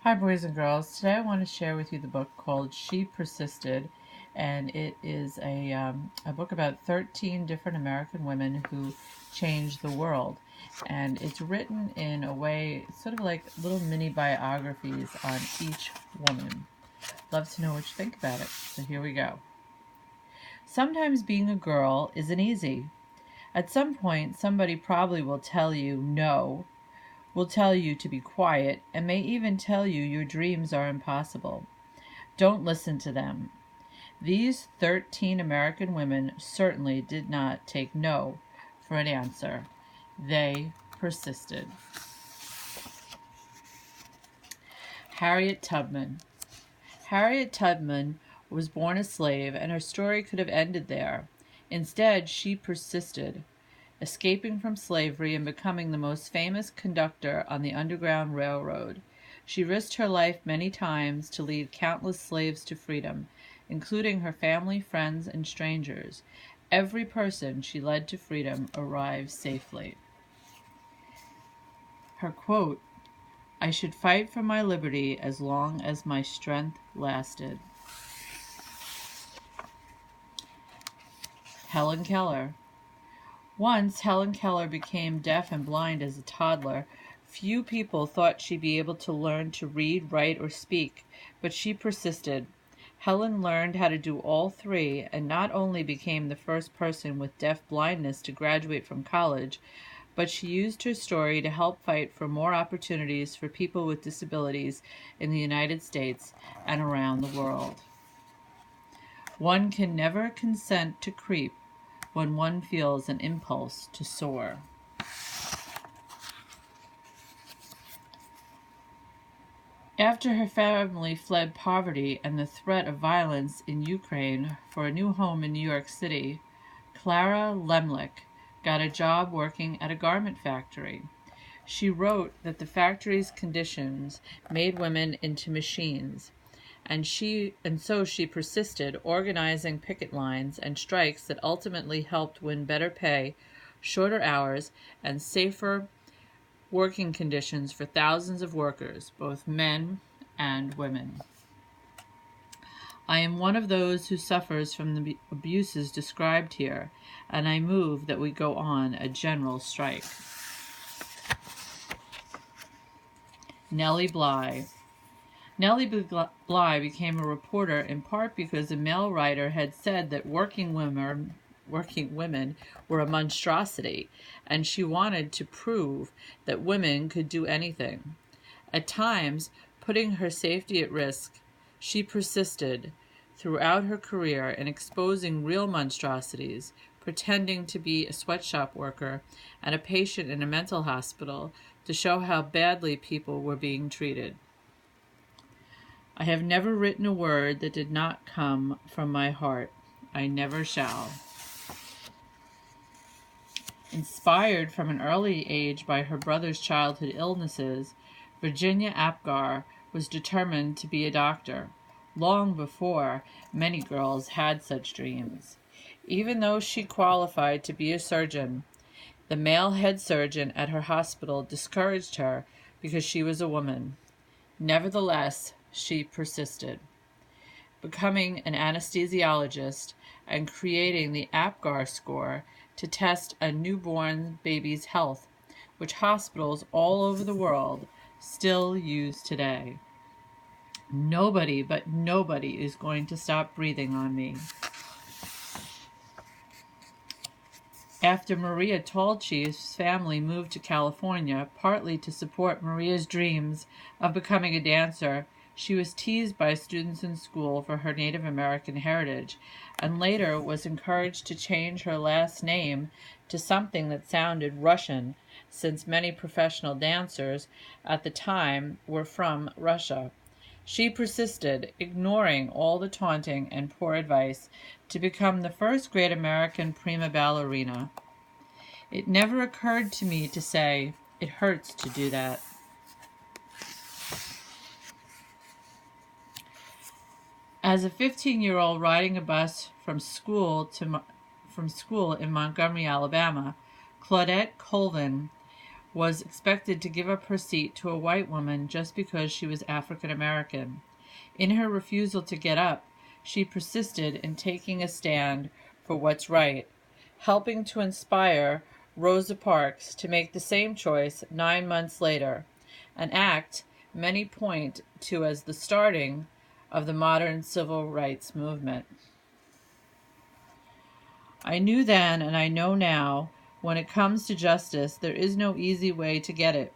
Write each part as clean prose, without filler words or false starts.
Hi, boys and girls. Today I want to share with you the book called She Persisted, and it is a book about 13 different American women who changed the world. And it's written in a way, sort of like little mini biographies on each woman. Love to know what you think about it. So here we go. Sometimes being a girl isn't easy. At some point, somebody probably will tell you no, will tell you to be quiet, and may even tell you your dreams are impossible. Don't listen to them. These 13 American women certainly did not take no for an answer. They persisted. Harriet Tubman. Harriet Tubman was born a slave, and her story could have ended there. Instead, she persisted, escaping from slavery and becoming the most famous conductor on the Underground Railroad. She risked her life many times to lead countless slaves to freedom, including her family, friends, and strangers. Every person she led to freedom arrived safely. Her quote, "I should fight for my liberty as long as my strength lasted." Helen Keller. Once Helen Keller became deaf and blind as a toddler. Few people thought she'd be able to learn to read, write, or speak, but she persisted. Helen learned how to do all three and not only became the first person with deaf blindness to graduate from college, but she used her story to help fight for more opportunities for people with disabilities in the United States and around the world. One can never consent to creep when one feels an impulse to soar. After her family fled poverty and the threat of violence in Ukraine for a new home in New York City, Clara Lemlich got a job working at a garment factory. She wrote that the factory's conditions made women into machines, and so she persisted, organizing picket lines and strikes that ultimately helped win better pay, shorter hours, and safer working conditions for thousands of workers, both men and women. I am one of those who suffers from the abuses described here, and I move that we go on a general strike. Nellie Bly. Nellie Bly became a reporter in part because a male writer had said that working women were a monstrosity, and she wanted to prove that women could do anything. At times, putting her safety at risk, she persisted throughout her career in exposing real monstrosities, pretending to be a sweatshop worker and a patient in a mental hospital to show how badly people were being treated. I have never written a word that did not come from my heart. I never shall. Inspired from an early age by her brother's childhood illnesses, Virginia Apgar was determined to be a doctor, long before many girls had such dreams. Even though she qualified to be a surgeon, the male head surgeon at her hospital discouraged her because she was a woman. Nevertheless, she persisted, becoming an anesthesiologist and creating the Apgar score to test a newborn baby's health, which hospitals all over the world still use today. Nobody, but nobody, is going to stop breathing on me. After Maria Tallchief's family moved to California, partly to support Maria's dreams of becoming a dancer, she was teased by students in school for her Native American heritage, and later was encouraged to change her last name to something that sounded Russian, since many professional dancers at the time were from Russia. She persisted, ignoring all the taunting and poor advice, to become the first great American prima ballerina. It never occurred to me to say, "It hurts to do that." As a 15-year-old riding a bus from school in Montgomery, Alabama, Claudette Colvin was expected to give up her seat to a white woman just because she was African American. In her refusal to get up, she persisted in taking a stand for what's right, helping to inspire Rosa Parks to make the same choice 9 months later, an act many point to as the starting of the modern civil rights movement. I knew then and I know now, when it comes to justice, there is no easy way to get it.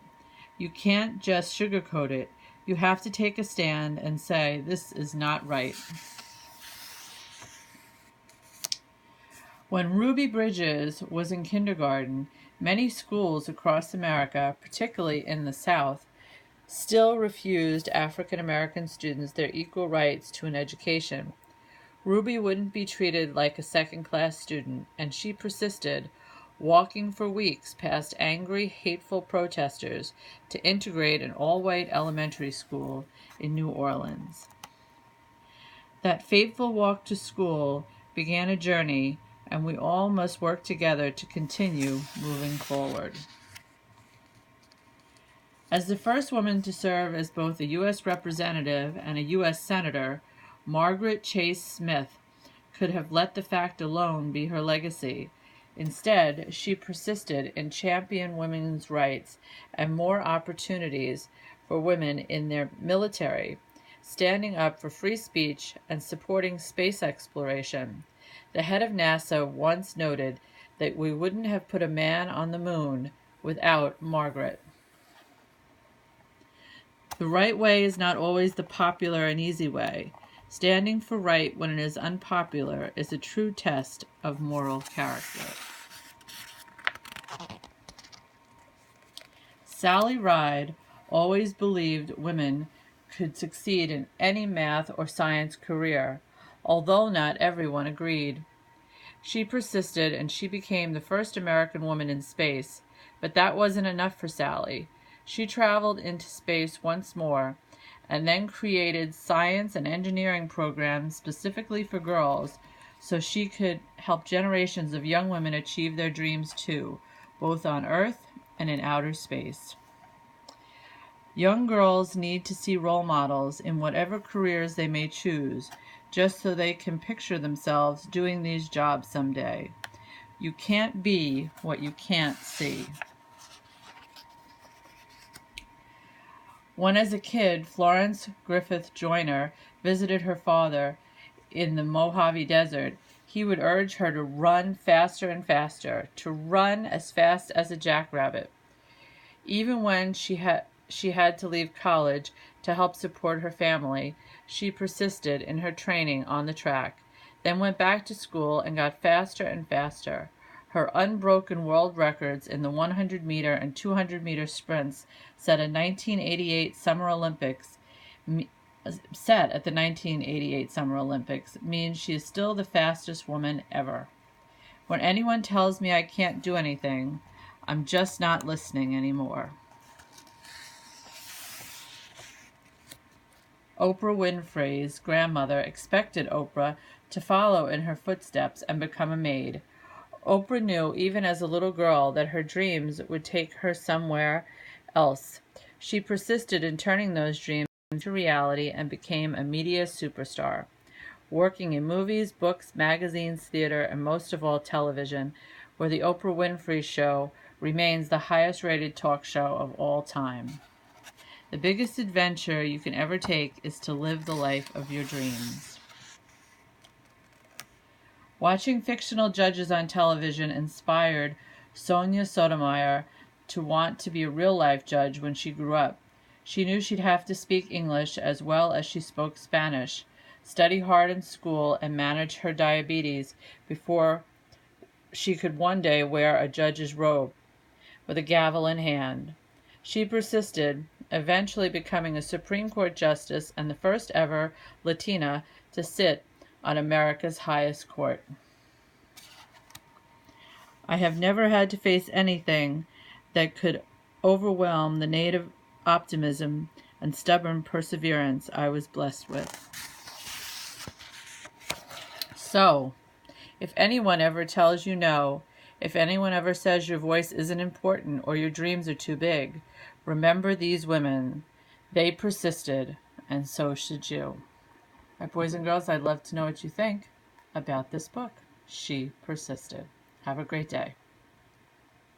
You can't just sugarcoat it. You have to take a stand and say, this is not right. When Ruby Bridges was in kindergarten, many schools across America, particularly in the South, still refused African American students their equal rights to an education. Ruby wouldn't be treated like a second-class student, and she persisted, walking for weeks past angry, hateful protesters to integrate an all-white elementary school in New Orleans. That fateful walk to school began a journey, and we all must work together to continue moving forward. As the first woman to serve as both a U.S. representative and a U.S. senator, Margaret Chase Smith could have let the fact alone be her legacy. Instead, she persisted in championing women's rights and more opportunities for women in their military, standing up for free speech and supporting space exploration. The head of NASA once noted that we wouldn't have put a man on the moon without Margaret. The right way is not always the popular and easy way. Standing for right when it is unpopular is a true test of moral character. Sally Ride always believed women could succeed in any math or science career, although not everyone agreed. She persisted and she became the first American woman in space, but that wasn't enough for Sally. She traveled into space once more and then created science and engineering programs specifically for girls so she could help generations of young women achieve their dreams too, both on Earth and in outer space. Young girls need to see role models in whatever careers they may choose, just so they can picture themselves doing these jobs someday. You can't be what you can't see. When as a kid, Florence Griffith Joyner visited her father in the Mojave Desert, he would urge her to run faster and faster, to run as fast as a jackrabbit. Even when she had to leave college to help support her family, she persisted in her training on the track, then went back to school and got faster and faster. Her unbroken world records in the 100-meter and 200-meter sprints set at the 1988 Summer Olympics means she is still the fastest woman ever. When anyone tells me I can't do anything, I'm just not listening anymore. Oprah Winfrey's grandmother expected Oprah to follow in her footsteps and become a maid. Oprah knew even as a little girl that her dreams would take her somewhere else. She persisted in turning those dreams into reality and became a media superstar, working in movies, books, magazines, theater, and most of all television, where The Oprah Winfrey Show remains the highest-rated talk show of all time. The biggest adventure you can ever take is to live the life of your dreams. Watching fictional judges on television inspired Sonia Sotomayor to want to be a real-life judge when she grew up. She knew she'd have to speak English as well as she spoke Spanish, study hard in school, and manage her diabetes before she could one day wear a judge's robe with a gavel in hand. She persisted, eventually becoming a Supreme Court justice and the first ever Latina to sit on America's highest court. I have never had to face anything that could overwhelm the native optimism and stubborn perseverance I was blessed with. So, if anyone ever tells you no, If anyone ever says your voice isn't important or your dreams are too big, remember these women. They persisted, and so should you. My boys and girls, I'd love to know what you think about this book, She Persisted. Have a great day.